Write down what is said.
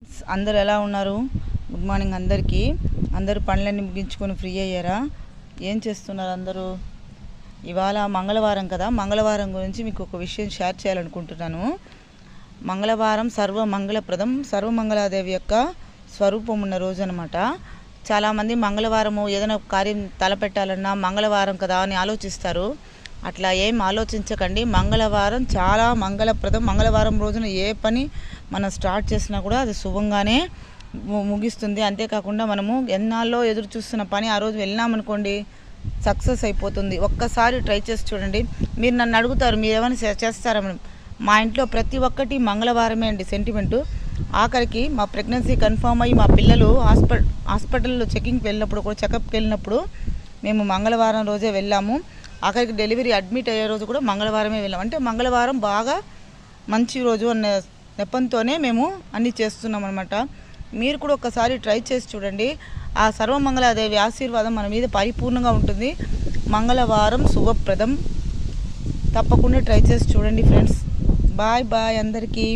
అందరు ఎలా ఉన్నారు? గుడ్ మార్నింగ్ అందరికీ. అందరూ పనులన్నీ ముగించుకొని ఫ్రీ అయ్యారా? ఏం చేస్తున్నారు అందరూ? ఇవాళ మంగళవారం కదా, మంగళవారం గురించి మీకు ఒక విషయం షేర్ చేయాలనుకుంటున్నాను. మంగళవారం సర్వమంగళప్రదం, సర్వమంగళాదేవి యొక్క స్వరూపం ఉన్న రోజు అనమాట. చాలామంది మంగళవారము ఏదైనా కార్యం తలపెట్టాలన్నా మంగళవారం కదా అని ఆలోచిస్తారు. అట్లా ఏం ఆలోచించకండి. మంగళవారం చాలా మంగళప్రదం. మంగళవారం రోజున ఏ పని మనం స్టార్ట్ చేసినా కూడా అది శుభంగానే ముగిస్తుంది. అంతేకాకుండా మనము ఎన్నాళ్ళలో ఎదురు చూస్తున్న పని ఆ రోజు వెళ్ళినామనుకోండి సక్సెస్ అయిపోతుంది. ఒక్కసారి ట్రై చేసి చూడండి. మీరు నన్ను అడుగుతారు మీరు ఏమైనా చేస్తారా? మా ఇంట్లో ప్రతి ఒక్కటి మంగళవారమే అండి సెంటిమెంటు. ఆఖరికి మా ప్రెగ్నెన్సీ కన్ఫర్మ్ అయ్యి మా పిల్లలు హాస్పిటల్లో చెకింగ్కి వెళ్ళినప్పుడు కూడా, చెకప్కి వెళ్ళినప్పుడు మేము మంగళవారం రోజే వెళ్ళాము. ఆఖరికి డెలివరీ అడ్మిట్ అయ్యే రోజు కూడా మంగళవారమే వెళ్ళాము. అంటే మంగళవారం బాగా మంచి రోజు అన్న నెపంతోనే మేము అన్నీ చేస్తున్నాం అనమాట. మీరు కూడా ఒక్కసారి ట్రై చేసి చూడండి. ఆ సర్వమంగళాదేవి ఆశీర్వాదం మన మీద పరిపూర్ణంగా ఉంటుంది. మంగళవారం శుభప్రదం. తప్పకుండా ట్రై చేసి చూడండి ఫ్రెండ్స్. బాయ్ బాయ్ అందరికీ.